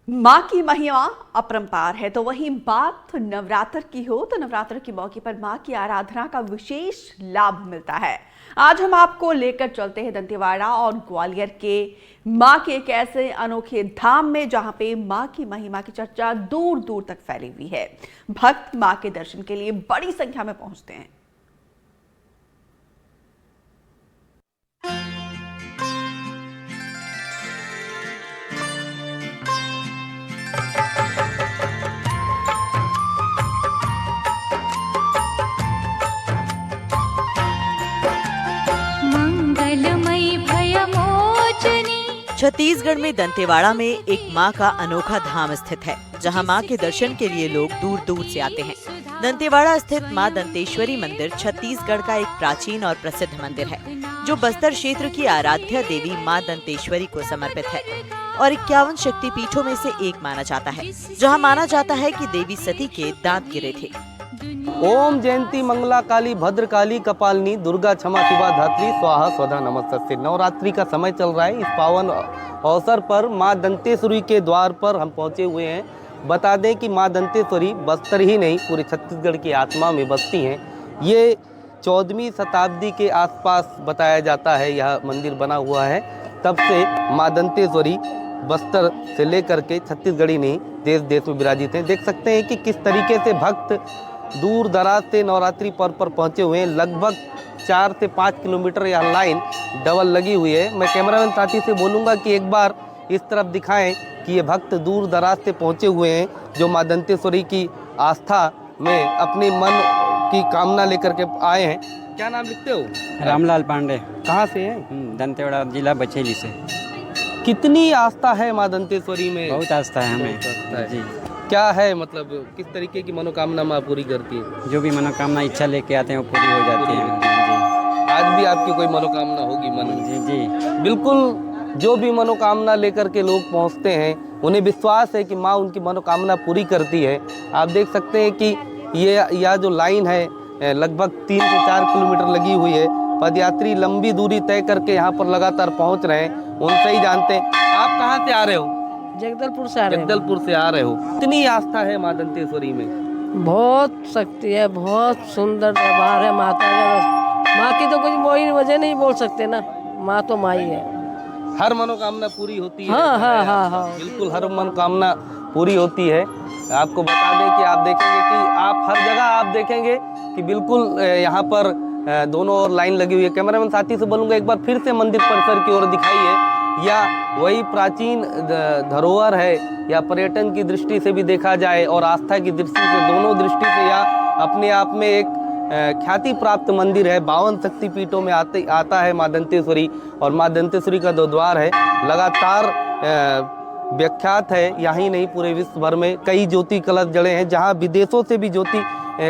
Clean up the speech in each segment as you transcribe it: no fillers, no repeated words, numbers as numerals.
माँ की महिमा अपरंपार है। तो वहीं बात नवरात्र की हो तो नवरात्र के मौके पर माँ की आराधना का विशेष लाभ मिलता है। आज हम आपको लेकर चलते हैं दंतेवाड़ा और ग्वालियर के माँ के एक ऐसे अनोखे धाम में जहां पे माँ की महिमा की चर्चा दूर दूर तक फैली हुई है। भक्त माँ के दर्शन के लिए बड़ी संख्या में पहुंचते हैं। छत्तीसगढ़ में दंतेवाड़ा में एक मां का अनोखा धाम स्थित है, जहां मां के दर्शन के लिए लोग दूर दूर से आते हैं। दंतेवाड़ा स्थित मां दंतेश्वरी मंदिर छत्तीसगढ़ का एक प्राचीन और प्रसिद्ध मंदिर है, जो बस्तर क्षेत्र की आराध्या देवी मां दंतेश्वरी को समर्पित है और 51 शक्ति पीठों में से एक माना जाता है, जहां माना जाता है कि देवी सती के दांत गिरे थे। ओम जयंती मंगला काली भद्रकाली कपालिनी दुर्गा क्षमा शिवा धात्री स्वाहा स्वधा नमस्ते। नवरात्रि का समय चल रहा है। इस पावन अवसर पर मां दंतेश्वरी के द्वार पर हम पहुंचे हुए हैं। बता दें कि मां दंतेश्वरी बस्तर ही नहीं पूरे छत्तीसगढ़ की आत्मा में बसती हैं। ये 14वीं शताब्दी के आसपास बताया जाता है यह मंदिर बना हुआ है। तब से मां दंतेश्वरी बस्तर से लेकर के छत्तीसगढ़ी नहीं देश देश में विराजित हैं। देख सकते हैं कि किस तरीके से भक्त दूर दराज से नवरात्रि पर्व पर पहुंचे हुए हैं। लगभग 4 से 5 किलोमीटर यह लाइन डबल लगी हुई है। मैं कैमरामैन साथी से बोलूँगा कि एक बार इस तरफ दिखाएं कि ये भक्त दूर दराज से पहुंचे हुए हैं, जो मां दंतेश्वरी की आस्था में अपने मन की कामना लेकर के आए हैं। क्या नाम लिखते हो? रामलाल पांडे। कहाँ से हैं? दंतेवाड़ा जिला बचेली से। कितनी आस्था है मां दंतेश्वरी में? बहुत आस्था है हमें। बहुत आस्था है। जी, क्या है मतलब किस तरीके की मनोकामना माँ पूरी करती है? जो भी मनोकामना इच्छा लेके आते हैं वो पूरी हो जाती है। जी आज भी आपकी कोई मनोकामना होगी मन में? जी जी। बिल्कुल, जो भी मनोकामना लेकर के लोग पहुंचते हैं उन्हें विश्वास है कि माँ उनकी मनोकामना पूरी करती है। आप देख सकते हैं कि ये यह जो लाइन है लगभग 3 से 4 किलोमीटर लगी हुई है। पदयात्री लंबी दूरी तय करके यहाँ पर लगातार पहुँच रहे हैं। उनसे ही जानते हैं। आप कहाँ से आ रहे हो? जगदलपुर से आ रहे हैं। जगदलपुर से आ रहे हो। कितनी आस्था है माँ दंतेश्वरी में? बहुत शक्ति है, बहुत सुंदर दरबार है माता का। माँ की तो कुछ वही वजह नहीं बोल सकते ना, माँ तो माँ ही है। हर मनोकामना पूरी होती है। हाँ हाँ हाँ हाँ, बिल्कुल हर मनोकामना पूरी होती है। आपको बता दें कि आप देखेंगे कि आप हर जगह आप देखेंगे कि बिल्कुल यहाँ पर दोनों ओर लाइन लगी हुई है। कैमरामैन साथी से बोलूँगा एक बार फिर से मंदिर परिसर की ओर दिखाइए। या वही प्राचीन धरोहर है या पर्यटन की दृष्टि से भी देखा जाए और आस्था की दृष्टि से, दोनों दृष्टि से यह अपने आप में एक ख्याति प्राप्त मंदिर है। 52 शक्तिपीठों में आता है मां दंतेश्वरी। और मां दंतेश्वरी का जो द्वार है लगातार विख्यात है। यहाँ नहीं पूरे विश्व भर में कई ज्योति कलश जड़े हैं, जहाँ विदेशों से भी ज्योति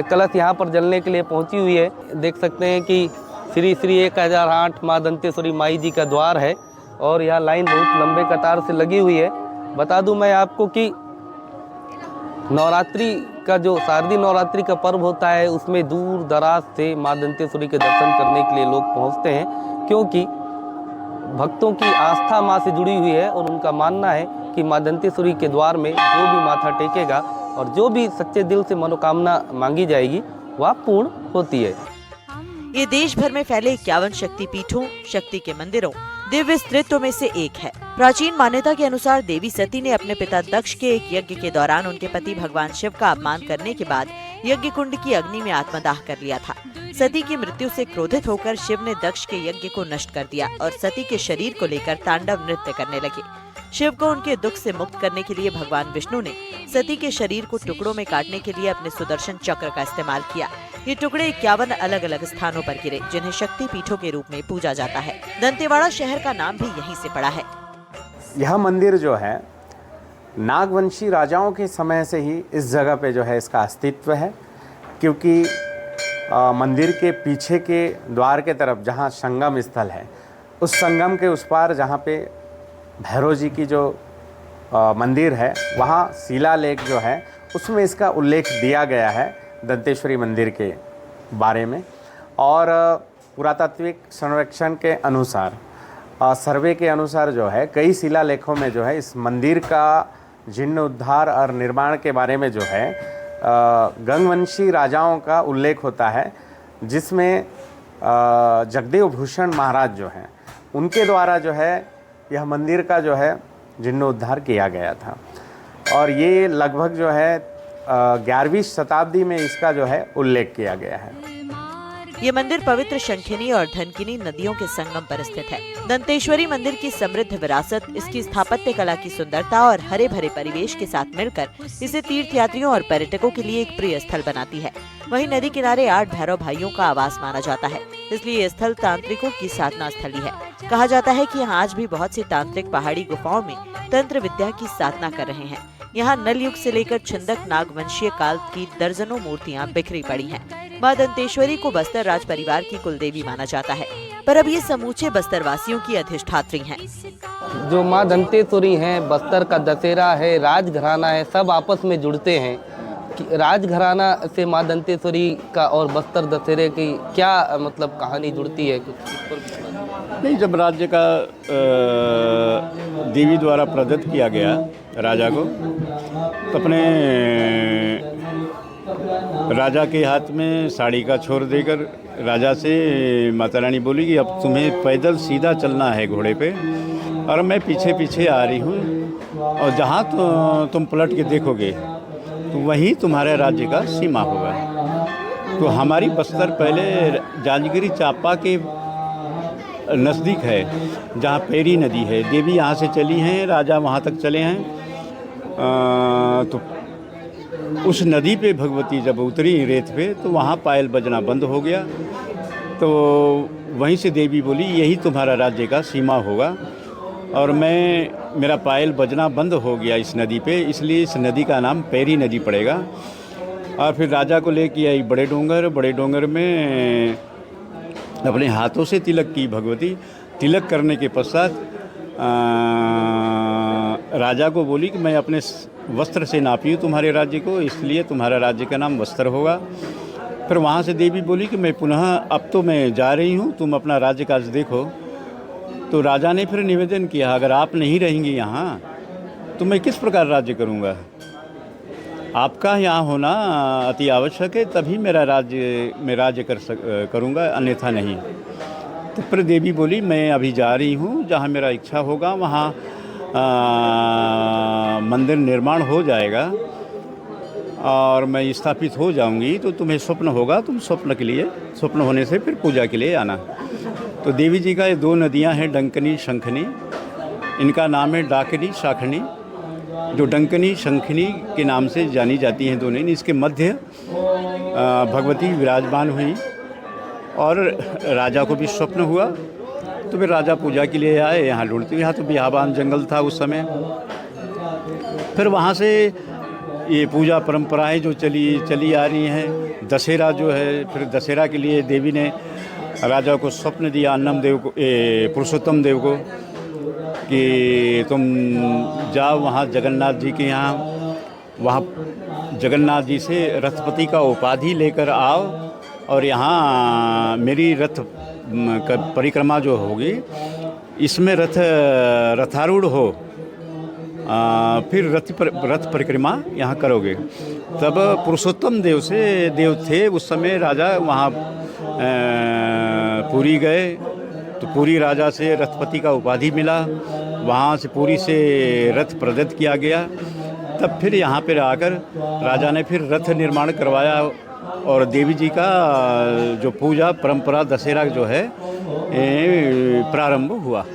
कलश यहाँ पर जलने के लिए पहुँची हुई है। देख सकते हैं कि श्री श्री 1008 मां दंतेश्वरी माई जी का द्वार है और यह लाइन बहुत लंबे कतार से लगी हुई है। बता दूं मैं आपको कि नवरात्रि का जो शारदीय नवरात्रि का पर्व होता है उसमें दूर दराज से मां दंतेश्वरी के दर्शन करने के लिए लोग पहुंचते हैं, क्योंकि भक्तों की आस्था मां से जुड़ी हुई है और उनका मानना है कि मां दंतेश्वरी के द्वार में जो भी माथा टेकेगा और जो भी सच्चे दिल से मनोकामना मांगी जाएगी वह पूर्ण होती है। ये देश भर में फैले 51 शक्ति पीठों, शक्ति के मंदिरों, दिव्य स्त्रित्व में से एक है। प्राचीन मान्यता के अनुसार देवी सती ने अपने पिता दक्ष के एक यज्ञ के दौरान उनके पति भगवान शिव का अपमान करने के बाद यज्ञ कुंड की अग्नि में आत्मदाह कर लिया था। सती की मृत्यु से क्रोधित होकर शिव ने दक्ष के यज्ञ को नष्ट कर दिया और सती के शरीर को लेकर तांडव नृत्य करने लगे। शिव को उनके दुख से मुक्त करने के लिए भगवान विष्णु ने सती के शरीर को टुकड़ों में काटने के लिए अपने सुदर्शन चक्र का इस्तेमाल किया। ये टुकड़े 51 अलग अलग स्थानों पर गिरे, जिन्हें शक्ति पीठों के रूप में पूजा जाता है। दंतेवाड़ा शहर का नाम भी यहीं से पड़ा है। यह मंदिर जो है नागवंशी राजाओं के समय से ही इस जगह पे जो है इसका अस्तित्व है, क्योंकि मंदिर के पीछे के द्वार के तरफ जहाँ संगम स्थल है, उस संगम के उस पार जहाँ पे भैरव जी की जो मंदिर है, वहाँ शिलालेख जो है उसमें इसका उल्लेख दिया गया है दंतेश्वरी मंदिर के बारे में। और पुरातात्विक सर्वेक्षण के अनुसार, सर्वे के अनुसार जो है कई शिलालेखों में जो है इस मंदिर का जीर्णोद्धार और निर्माण के बारे में जो है गंगवंशी राजाओं का उल्लेख होता है, जिसमें जगदेव भूषण महाराज जो हैं उनके द्वारा जो है यह मंदिर का जो है जीर्णोद्धार किया गया था। और ये लगभग जो है 11वीं शताब्दी में इसका जो है उल्लेख किया गया है। ये मंदिर पवित्र शंखिनी और धनकिनी नदियों के संगम पर स्थित है। दंतेश्वरी मंदिर की समृद्ध विरासत, इसकी स्थापत्य कला की सुंदरता और हरे भरे परिवेश के साथ मिलकर इसे तीर्थयात्रियों और पर्यटकों के लिए एक प्रिय स्थल बनाती है। वहीं नदी किनारे 8 भैरव भाइयों का आवास माना जाता है, इसलिए ये स्थल तांत्रिकों की साधना स्थली है। कहा जाता है कि यहाँ आज भी बहुत सी तांत्रिक पहाड़ी गुफाओं में तंत्र विद्या की साधना कर रहे हैं। यहाँ नल युग से लेकर छिंदक नागवंशीय काल की दर्जनों मूर्तियाँ बिखरी पड़ी हैं। मां दंतेश्वरी को बस्तर राज परिवार की कुलदेवी माना जाता है, पर अब ये समूचे बस्तर वासियों की अधिष्ठात्री हैं। जो माँ दंतेश्वरी हैं, बस्तर का दशहरा है, राजघराना है, सब आपस में जुड़ते हैं। राजघराना से माँ दंतेश्वरी का और बस्तर दशहरे की क्या मतलब कहानी जुड़ती है? नहीं, जब राज्य का देवी द्वारा प्रदत्त किया गया राजा को, तो अपने राजा के हाथ में साड़ी का छोर देकर राजा से माता रानी बोली कि अब तुम्हें पैदल सीधा चलना है घोड़े पे, और मैं पीछे पीछे आ रही हूँ, और जहाँ तुम पलट के देखोगे तो वहीं तुम्हारे राज्य का सीमा होगा। तो हमारी बस्तर पहले जांजगिरी चांपा के नज़दीक है, जहाँ पेरी नदी है। देवी यहाँ से चली हैं, राजा वहाँ तक चले हैं। तो उस नदी पे भगवती जब उतरी रेत पे, तो वहाँ पायल बजना बंद हो गया। तो वहीं से देवी बोली यही तुम्हारा राज्य का सीमा होगा, और मेरा पायल बजना बंद हो गया इस नदी पे, इसलिए इस नदी का नाम पेरी नदी पड़ेगा। और फिर राजा को लेके आई बड़े डोंगर में अपने हाथों से तिलक की भगवती। तिलक करने के पश्चात राजा को बोली कि मैं अपने वस्त्र से नापी हूँ तुम्हारे राज्य को, इसलिए तुम्हारा राज्य का नाम वस्त्र होगा। फिर वहाँ से देवी बोली कि मैं पुनः अब तो मैं जा रही हूँ, तुम अपना राज्य काज देखो। तो राजा ने फिर निवेदन किया, अगर आप नहीं रहेंगी यहाँ तो मैं किस प्रकार राज्य करूँगा? आपका यहाँ होना अति आवश्यक है, तभी मैं राज्य करूँगा, अन्यथा नहीं। तो फिर देवी बोली मैं अभी जा रही हूँ, जहाँ मेरा इच्छा होगा वहाँ मंदिर निर्माण हो जाएगा और मैं स्थापित हो जाऊंगी। तो तुम्हें स्वप्न होगा, तुम स्वप्न होने से फिर पूजा के लिए आना। तो देवी जी का ये 2 नदियाँ हैं, डंकनी शंखनी। इनका नाम है डाकनी शाखनी, जो डंकनी शंखनी के नाम से जानी जाती हैं दोनों। इसके मध्य भगवती विराजमान हुई और राजा को भी स्वप्न हुआ। तो फिर राजा पूजा के लिए आए, यहाँ ढूंढते। यहाँ तो बियाबान जंगल था उस समय। फिर वहाँ से ये पूजा परंपराएं जो चली आ रही हैं। दशहरा जो है, फिर दशहरा के लिए देवी ने राजा को स्वप्न दिया, अन्नम देव को, पुरुषोत्तम देव को, कि तुम जाओ वहाँ जगन्नाथ जी के यहाँ, वहाँ जगन्नाथ जी से रथपति का उपाधि लेकर आओ, और यहाँ मेरी रथ का परिक्रमा जो होगी इसमें रथारूढ़ हो, फिर रथ परिक्रमा यहाँ करोगे। तब पुरुषोत्तम देव थे उस समय राजा। वहाँ पुरी गए तो पुरी राजा से रथपति का उपाधि मिला, वहाँ से पुरी से रथ प्रदत्त किया गया। तब फिर यहाँ पर आकर राजा ने फिर रथ निर्माण करवाया और देवी जी का जो पूजा परंपरा दशहरा जो है प्रारंभ हुआ।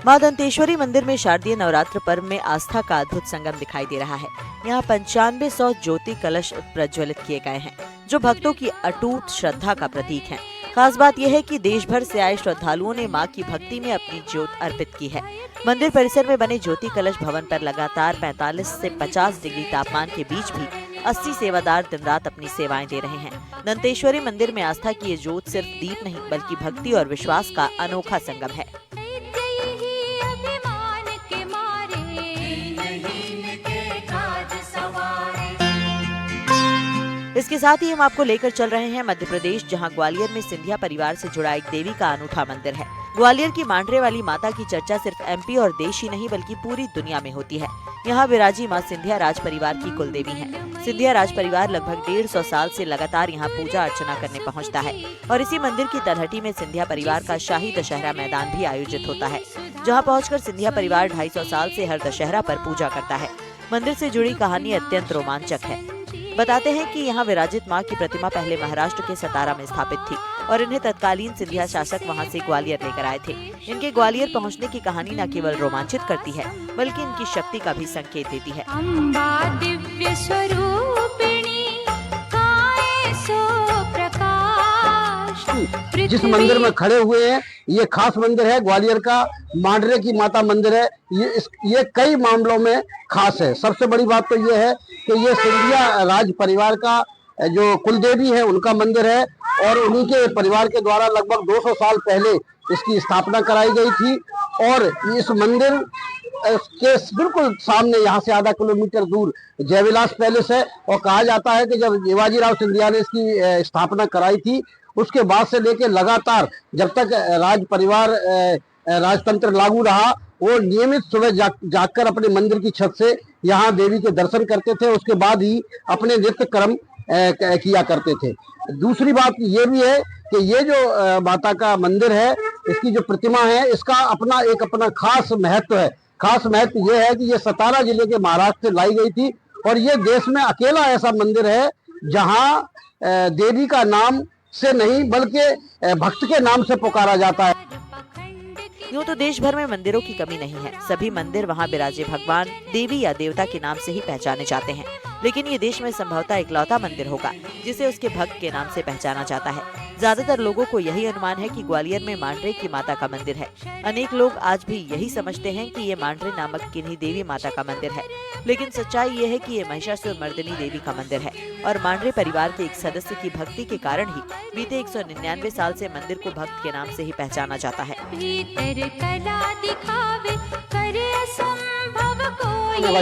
मां दंतेश्वरी मंदिर में शारदीय नवरात्र पर्व में आस्था का अद्भुत संगम दिखाई दे रहा है। यहाँ 9500 ज्योति कलश प्रज्वलित किए गए हैं, जो भक्तों की अटूट श्रद्धा का प्रतीक हैं। खास बात यह है कि देश भर से आए श्रद्धालुओं ने मां की भक्ति में अपनी ज्योत अर्पित की है। मंदिर परिसर में बने ज्योति कलश भवन पर लगातार 45 से 50 डिग्री तापमान के बीच भी 80 सेवादार दिन रात अपनी सेवाएं दे रहे हैं। दंतेश्वरी मंदिर में आस्था की ये ज्योत सिर्फ दीप नहीं, बल्कि भक्ति और विश्वास का अनोखा संगम है। इसके साथ ही हम आपको लेकर चल रहे हैं मध्य प्रदेश, जहां ग्वालियर में सिंधिया परिवार से जुड़ा एक देवी का अनूठा मंदिर है। ग्वालियर की मांडरे वाली माता की चर्चा सिर्फ एमपी और देश ही नहीं बल्कि पूरी दुनिया में होती है। यहाँ विराजी माँ सिंधिया राज परिवार की कुलदेवी हैं। सिंधिया राज परिवार लगभग 150 साल से लगातार यहाँ पूजा अर्चना करने पहुँचता है और इसी मंदिर की तलहटी में सिंधिया परिवार का शाही दशहरा मैदान भी आयोजित होता है, जहाँ पहुँचकर सिंधिया परिवार 250 साल से हर दशहरा पर पूजा करता है। मंदिर से जुड़ी कहानी अत्यंत रोमांचक है। बताते हैं कि यहाँ विराजित माँ की प्रतिमा पहले महाराष्ट्र के सतारा में स्थापित थी और इन्हें तत्कालीन सिंधिया शासक वहाँ से ग्वालियर लेकर आए थे। इनके ग्वालियर पहुँचने की कहानी न केवल रोमांचित करती है बल्कि इनकी शक्ति का भी संकेत देती है। अम्बा दिव्य स्वरूपिणी काय सो प्रकाश। जिस मंदिर में खड़े हुए हैं ये खास मंदिर है, ग्वालियर का मांडरे की माता मंदिर है। ये कई मामलों में खास है। सबसे बड़ी बात तो ये है कि ये सिंधिया राज परिवार का जो कुलदेवी है उनका मंदिर है और उन्हीं के परिवार के द्वारा लगभग 200 साल पहले इसकी स्थापना कराई गई थी। और इस मंदिर के बिल्कुल सामने यहाँ से आधा किलोमीटर दूर जयविलास पैलेस है और कहा जाता है कि जब शिवाजीराव सिंधिया ने इसकी स्थापना कराई थी उसके बाद से लेकर लगातार जब तक राज परिवार राजतंत्र लागू रहा वो नियमित सुबह जागकर अपने मंदिर की छत से यहाँ देवी के दर्शन करते थे, उसके बाद ही अपने नित्य कर्म किया करते थे। दूसरी बात ये भी है कि ये जो माता का मंदिर है इसकी जो प्रतिमा है इसका अपना खास महत्व है। खास महत्व ये है कि ये सतारा जिले के महाराष्ट्र से लाई गई थी और ये देश में अकेला ऐसा मंदिर है जहाँ देवी का नाम से नहीं बल्कि भक्त के नाम से पुकारा जाता है। यूँ तो देश भर में मंदिरों की कमी नहीं है। सभी मंदिर वहाँ विराजे भगवान, देवी या देवता के नाम से ही पहचाने जाते हैं, लेकिन ये देश में संभवतः इकलौता मंदिर होगा जिसे उसके भक्त के नाम से पहचाना जाता है। ज्यादातर लोगों को यही अनुमान है कि ग्वालियर में मांडरे की माता का मंदिर है। अनेक लोग आज भी यही समझते हैं कि ये मांडरे नामक किन्हीं देवी माता का मंदिर है, लेकिन सच्चाई ये है कि ये महिषासुरमर्दिनी देवी का मंदिर है और मांडरे परिवार के एक सदस्य की भक्ति के कारण ही बीते 199 साल से मंदिर को भक्त के नाम से ही पहचाना जाता है।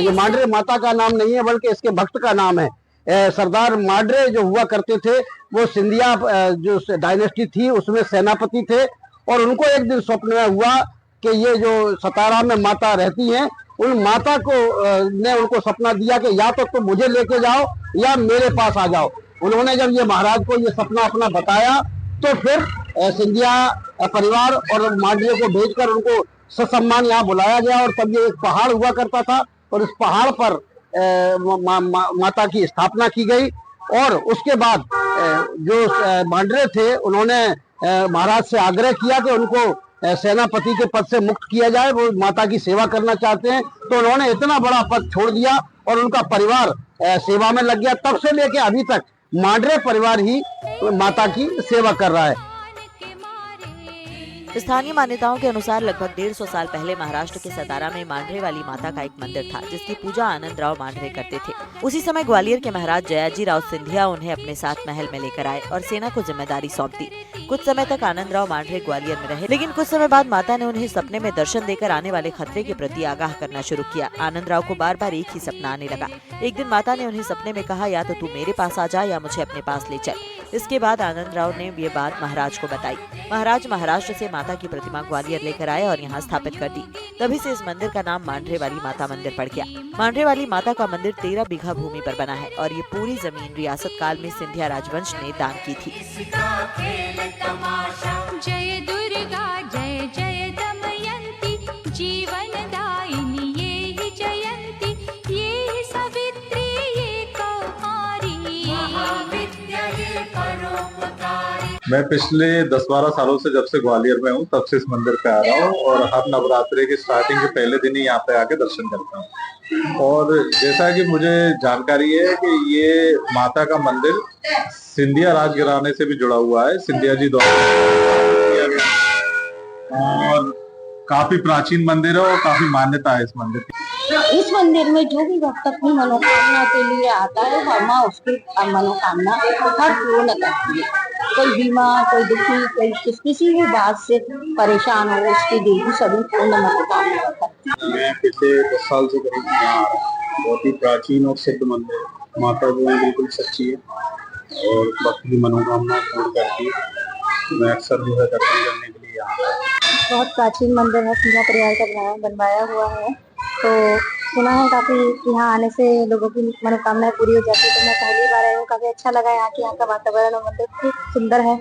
ये मांडरे माता का नाम नहीं है बल्कि इसके भक्त का नाम है। सरदार मांडरे जो हुआ करते थे वो सिंधिया जो डायनेस्टी थी उसमें सेनापति थे और उनको एक दिन स्वप्न में हुआ कि ये जो सतारा में माता रहती हैं उन माता को ने उनको सपना दिया कि या तो तुम मुझे लेके जाओ या मेरे पास आ जाओ। उन्होंने जब ये महाराज को ये सपना अपना बताया तो फिर सिंधिया परिवार और मांडरे को भेजकर उनको ससम्मान यहाँ बुलाया गया और तब ये एक पहाड़ हुआ करता था और इस पहाड़ पर माता की स्थापना की गई और उसके बाद जो मांडरे थे उन्होंने महाराज से आग्रह किया कि उनको सेनापति के पद से मुक्त किया जाए, वो माता की सेवा करना चाहते हैं। तो उन्होंने इतना बड़ा पद छोड़ दिया और उनका परिवार सेवा में लग गया। तब से लेके अभी तक मांडरे परिवार ही माता की सेवा कर रहा है। स्थानीय मान्यताओं के अनुसार लगभग 150 साल पहले महाराष्ट्र के सतारा में मांडरे वाली माता का एक मंदिर था जिसकी पूजा आनंद राव मांडरे करते थे। उसी समय ग्वालियर के महाराज जयाजी राव सिंधिया उन्हें अपने साथ महल में लेकर आए और सेना को जिम्मेदारी सौंप दी। कुछ समय तक आनंद राव मांडरे ग्वालियर में रहे, लेकिन कुछ समय बाद माता ने उन्हें सपने में दर्शन देकर आने वाले खतरे के प्रति आगाह करना शुरू किया। आनंद राव को बार बार एक ही सपना आने लगा। एक दिन माता ने उन्हें सपने में कहा, या तो तू मेरे पास आ जा या मुझे अपने पास ले चल। इसके बाद आनंद राव ने ये बात महाराज को बताई। महाराज महाराष्ट्र से माता की प्रतिमा ग्वालियर लेकर आए और यहाँ स्थापित कर दी। तभी से इस मंदिर का नाम मांडरे वाली माता मंदिर पड़ गया। मांडरे वाली माता का मंदिर 13 बीघा भूमि पर बना है और ये पूरी जमीन रियासत काल में सिंधिया राजवंश ने दान की थी। जय दुर्गा जय जय दमयंती जीवन दायिनी ये ही जयंती ये ही सावित्री ये कौमारी महाविद्या ये परोपकारी। मैं पिछले 10-12 सालों से जब से ग्वालियर में हूँ तब से इस मंदिर पे आ रहा हूँ और हर नवरात्रि के स्टार्टिंग के पहले दिन ही यहाँ पे आके दर्शन करता हूँ। और जैसा कि मुझे जानकारी है कि ये माता का मंदिर सिंधिया राजघराने से भी जुड़ा हुआ है, सिंधिया जी द्वारा, और काफी प्राचीन मंदिर है और काफी मान्यता है इस मंदिर की। इस मंदिर में जो भी भक्त अपनी मनोकामना के लिए आता है वह माँ उसकी मनोकामना हर पूर्ण करती है। कोई बीमार, कोई दुखी, कोई किसी भी बात से परेशान हो उसकी देवी सभी पूर्ण मनोकामना करती है। मैं पिछले 10 साल से करीब यहाँ आ रहा हूँ। बहुत ही प्राचीन और सिद्ध मंदिर, माता जो है बिल्कुल सच्ची है और भक्त की मनोकामना पूर्ण करती है। मैं अक्सर जो है दर्शन करने के लिए यहाँ बहुत प्राचीन मंदिर है, सिंधिया परिवार का बनवाया हुआ है। तो सुना है काफी यहाँ आने से लोगों की मनोकामनाएं पूरी हो जाती है। तो मैं पहली बार आई हूँ, काफी अच्छा लगा यहाँ का वातावरण और मंदिर खूब सुंदर है।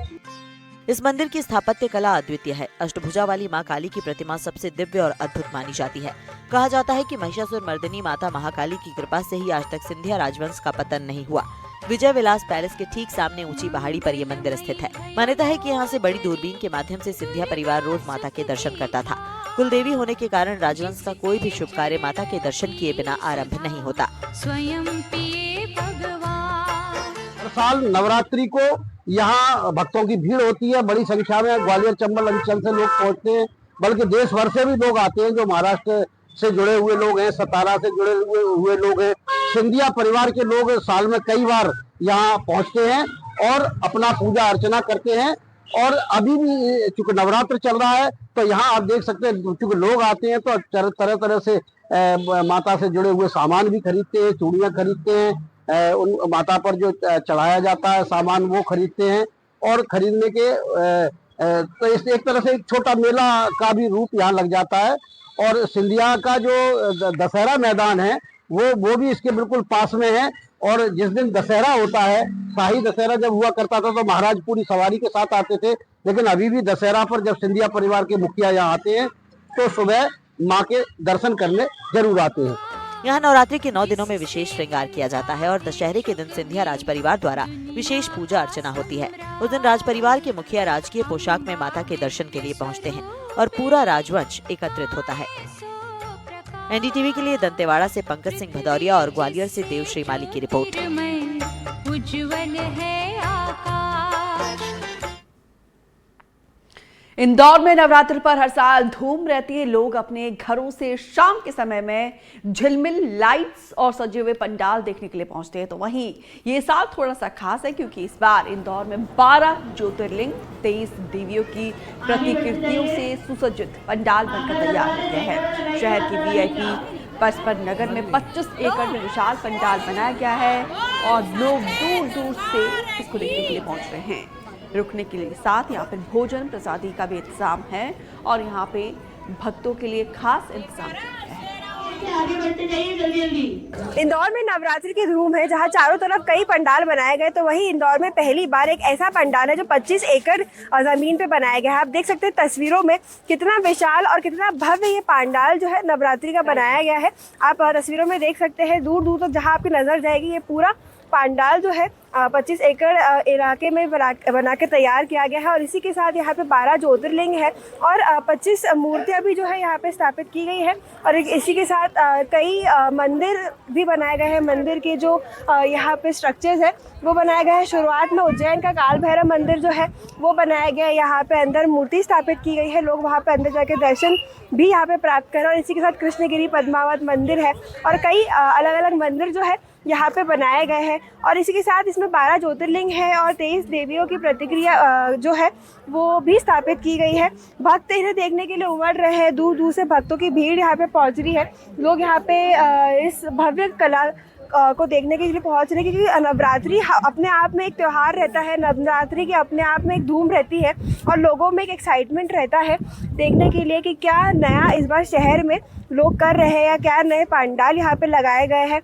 इस मंदिर की स्थापत्य कला अद्वितीय है। अष्टभुजा वाली मां काली की प्रतिमा सबसे दिव्य और अद्भुत मानी जाती है। कहा जाता है कि महिषासुर मर्दिनी माता महाकाली की कृपा से ही आज तक सिंधिया राजवंश का पतन नहीं हुआ। विजय विलास पैलेस के ठीक सामने ऊंची पहाड़ी पर यह मंदिर स्थित है। मान्यता है कि यहाँ से बड़ी दूरबीन के माध्यम से सिंधिया परिवार रोज माता के दर्शन करता था। कुलदेवी होने के कारण राजवंश का कोई भी शुभ कार्य माता के दर्शन किए बिना आरंभ नहीं होता। स्वयं पिए भगवान। हर साल नवरात्रि को यहाँ भक्तों की भीड़ होती है, बड़ी संख्या में ग्वालियर चंबल अंचल से लोग पहुँचते हैं, बल्कि देश भर से भी लोग आते हैं। जो महाराष्ट्र से जुड़े हुए लोग हैं, सतारा से जुड़े हुए लोग हैं, सिंधिया परिवार के लोग साल में कई बार यहाँ पहुँचते हैं और अपना पूजा अर्चना करते हैं। और अभी भी चूंकि नवरात्र चल रहा है तो यहाँ आप देख सकते हैं, चूंकि लोग आते हैं तो तरह तरह से माता से जुड़े हुए सामान भी खरीदते हैं, चूड़ियाँ खरीदते हैं, उन माता पर जो चढ़ाया जाता है सामान वो खरीदते हैं। और खरीदने के तो इस एक तरह से एक छोटा मेला का भी रूप यहाँ लग जाता है। और सिंधिया का जो दशहरा मैदान है वो भी इसके बिल्कुल पास में है। और जिस दिन दशहरा होता है, शाही दशहरा जब हुआ करता था तो महाराज पूरी सवारी के साथ आते थे, लेकिन अभी भी दशहरा पर जब सिंधिया परिवार के मुखिया यहाँ आते हैं तो सुबह माँ के दर्शन करने जरूर आते हैं। यहाँ नवरात्रि के 9 दिनों में विशेष श्रृंगार किया जाता है और दशहरे के दिन सिंधिया राज परिवार द्वारा विशेष पूजा अर्चना होती है। उस दिन राज परिवार के मुखिया राजकीय पोशाक में माता के दर्शन के लिए पहुँचते हैं और पूरा राजवंश एकत्रित होता है। एनडीटीवी के लिए दंतेवाड़ा से पंकज सिंह भदौरिया और ग्वालियर से देवश्री माली की रिपोर्ट। उज्ज्वल है आकाश। इंदौर में नवरात्र पर हर साल धूम रहती है। लोग अपने घरों से शाम के समय में झिलमिल लाइट्स और सजे हुए पंडाल देखने के लिए पहुंचते हैं। तो वहीं ये साल थोड़ा सा खास है क्योंकि इस बार इंदौर में 12 ज्योतिर्लिंग 23 देवियों की प्रतिकृतियों से सुसज्जित पंडाल बनकर तैयार हो गए हैं। शहर की वीआईपी परस्पर नगर में 25 एकड़ में विशाल पंडाल बनाया गया है और लोग दूर दूर से इसको देखने के लिए पहुंच रहे हैं। रुकने के लिए साथ यहाँ पर भोजन प्रसादी का भी इंतजाम है और यहाँ पे भक्तों के लिए खास इंतजाम किया गया है। आगे बढ़ते जाइए जल्दी जल्दी। इंदौर में नवरात्रि की धूम है, जहाँ चारों तरफ कई पंडाल बनाए गए। तो वही इंदौर में पहली बार एक ऐसा पंडाल है जो 25 एकड़ जमीन पे बनाया गया है। आप देख सकते हैं तस्वीरों में कितना विशाल और कितना भव्य ये पंडाल जो है नवरात्रि का बनाया गया है। आप तस्वीरों में देख सकते हैं दूर दूर तक जहाँ आपकी नजर जाएगी ये पूरा पंडाल जो है 25 एकड़ इलाके में बना के तैयार किया गया है। और इसी के साथ यहाँ पे 12 ज्योतिर्लिंग है और 25 मूर्तियाँ भी जो है यहाँ पे स्थापित की गई है। और इसी के साथ कई मंदिर भी बनाए गए हैं। मंदिर के जो यहाँ पे स्ट्रक्चर्स है वो बनाया गया है। शुरुआत में उज्जैन का काल भैरव मंदिर जो है वो बनाया गया है। यहाँ पे अंदर मूर्ति स्थापित की गई है, लोग वहाँ पे अंदर जाके दर्शन भी यहाँ पे प्राप्त करें। और इसी के साथ कृष्णगिरी पद्मावत मंदिर है और कई अलग अलग मंदिर जो है यहाँ पे बनाए गए हैं। और इसी के साथ इसमें 12 ज्योतिर्लिंग है और 23 देवियों की प्रतिक्रिया जो है वो भी स्थापित की गई है। भक्त इन्हें देखने के लिए उमड़ रहे हैं, दूर दूर से भक्तों की भीड़ यहाँ पे पहुँच रही है। लोग यहाँ पे इस भव्य कला को देखने के लिए पहुँच रहे हैं क्योंकि नवरात्रि अपने आप में एक त्यौहार रहता है। नवरात्रि की अपने आप में एक धूम रहती है और लोगों में एक एक्साइटमेंट रहता है देखने के लिए कि क्या नया इस बार शहर में लोग कर रहे हैं या क्या नए पंडाल यहाँ पे लगाए गए हैं।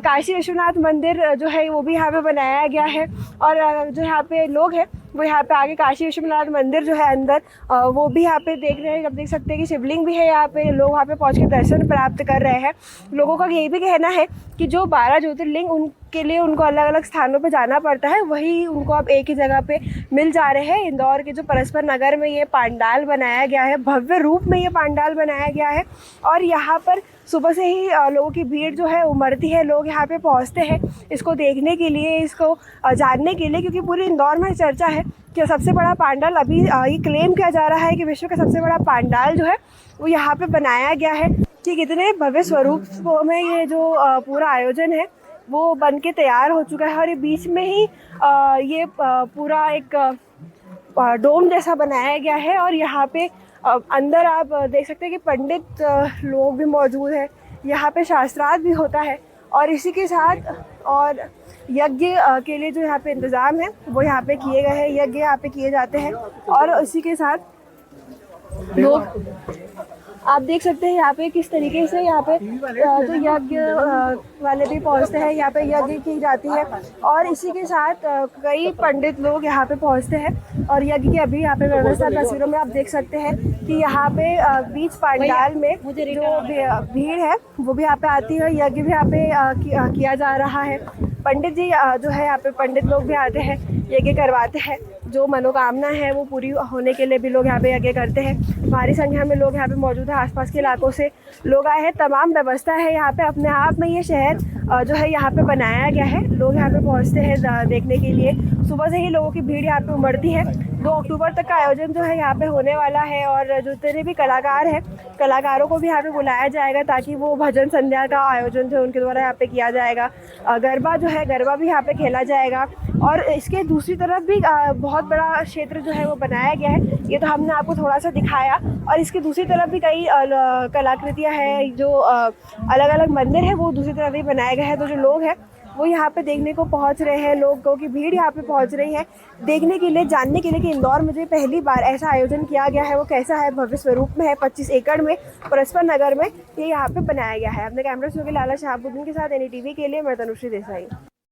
काशी विश्वनाथ मंदिर जो है वो भी यहाँ पे बनाया गया है और जो यहाँ पे लोग हैं वो यहाँ पे आगे काशी विश्वनाथ मंदिर जो है अंदर वो भी यहाँ पे देख रहे हैं। आप देख सकते हैं कि शिवलिंग भी है यहाँ पे, लोग वहाँ पे पहुँच के दर्शन प्राप्त कर रहे हैं। लोगों का ये भी कहना है कि जो 12 ज्योतिर्लिंग उनके लिए उनको अलग अलग स्थानों पे जाना पड़ता है, वही उनको अब एक ही जगह पे मिल जा रहे हैं। इंदौर के जो परस्पर नगर में ये पंडाल बनाया गया है, भव्य रूप में ये पंडाल बनाया गया है और यहाँ पर सुबह से ही लोगों की भीड़ जो है उमड़ती है। लोग यहाँ पे पहुँचते हैं इसको देखने के लिए, इसको जानने के लिए, क्योंकि पूरे इंदौर में चर्चा है कि सबसे बड़ा पंडाल अभी ये क्लेम किया जा रहा है कि विश्व का सबसे बड़ा पंडाल जो है वो यहाँ पे बनाया गया है। कि कितने भव्य स्वरूप में ये जो पूरा आयोजन है वो बन के तैयार हो चुका है। और ये बीच में ही ये पूरा एक डोम जैसा बनाया गया है और यहाँ पे अंदर आप देख सकते हैं कि पंडित लोग भी मौजूद हैं। यहाँ पे शास्त्रार्थ भी होता है और इसी के साथ और यज्ञ के लिए जो यहाँ पे इंतज़ाम है वो यहाँ पे किए गए हैं। यज्ञ यहाँ पे किए जाते हैं और इसी के साथ लोग आप देख सकते हैं यहाँ पे किस तरीके से यहाँ पे जो यज्ञ वाले भी पहुँचते हैं, यहाँ पे यज्ञ की जाती है और इसी के साथ कई पंडित लोग यहाँ पे पहुँचते हैं और यज्ञ की अभी यहाँ पे व्यवस्था तस्वीरों में आप देख सकते हैं कि यहाँ पे बीच पंडाल में जो भीड़ है वो भी यहाँ पे आती है, यज्ञ भी यहाँ पे किया जा रहा है। पंडित जी जो है यहाँ पे पंडित लोग भी आते हैं, यज्ञ करवाते हैं, जो मनोकामना है वो पूरी होने के लिए भी लोग यहाँ पे यज्ञ करते हैं। भारी संख्या में लोग यहाँ पे मौजूद है, आसपास के इलाकों से लोग आए हैं। तमाम व्यवस्था है यहाँ पे, अपने आप में ये शहर जो है यहाँ पे बनाया गया है। लोग यहाँ पे पहुँचते हैं देखने के लिए, सुबह से ही लोगों की भीड़ यहाँ पे उमड़ती है। 2 अक्टूबर तक का आयोजन जो है यहाँ पे होने वाला है और जो जितने भी कलाकार हैं, कलाकारों को भी यहाँ पे बुलाया जाएगा ताकि वो भजन संध्या का आयोजन जो उनके द्वारा यहाँ पे किया जाएगा। गरबा जो है, गरबा भी यहाँ पे खेला जाएगा और इसके दूसरी तरफ भी बहुत बड़ा क्षेत्र जो है वो बनाया गया है। ये तो हमने आपको थोड़ा सा दिखाया और इसकी दूसरी तरफ भी कई कलाकृतियाँ हैं, जो अलग अलग मंदिर है वो दूसरी तरफ भी बनाया गया है। तो जो लोग हैं वो यहाँ पे देखने को पहुँच रहे हैं, लोगों की भीड़ यहाँ पे पहुँच रही है देखने के लिए, जानने के लिए कि इंदौर में जो पहली बार ऐसा आयोजन किया गया है वो कैसा है, भव्य स्वरूप में है, 25 एकड़ में परस्पर नगर में ये यहाँ पे बनाया गया है। अपने कैमरा से लाला शहाबुद्दीन के साथ NDTV के लिए मैं तनुश्री देसाई।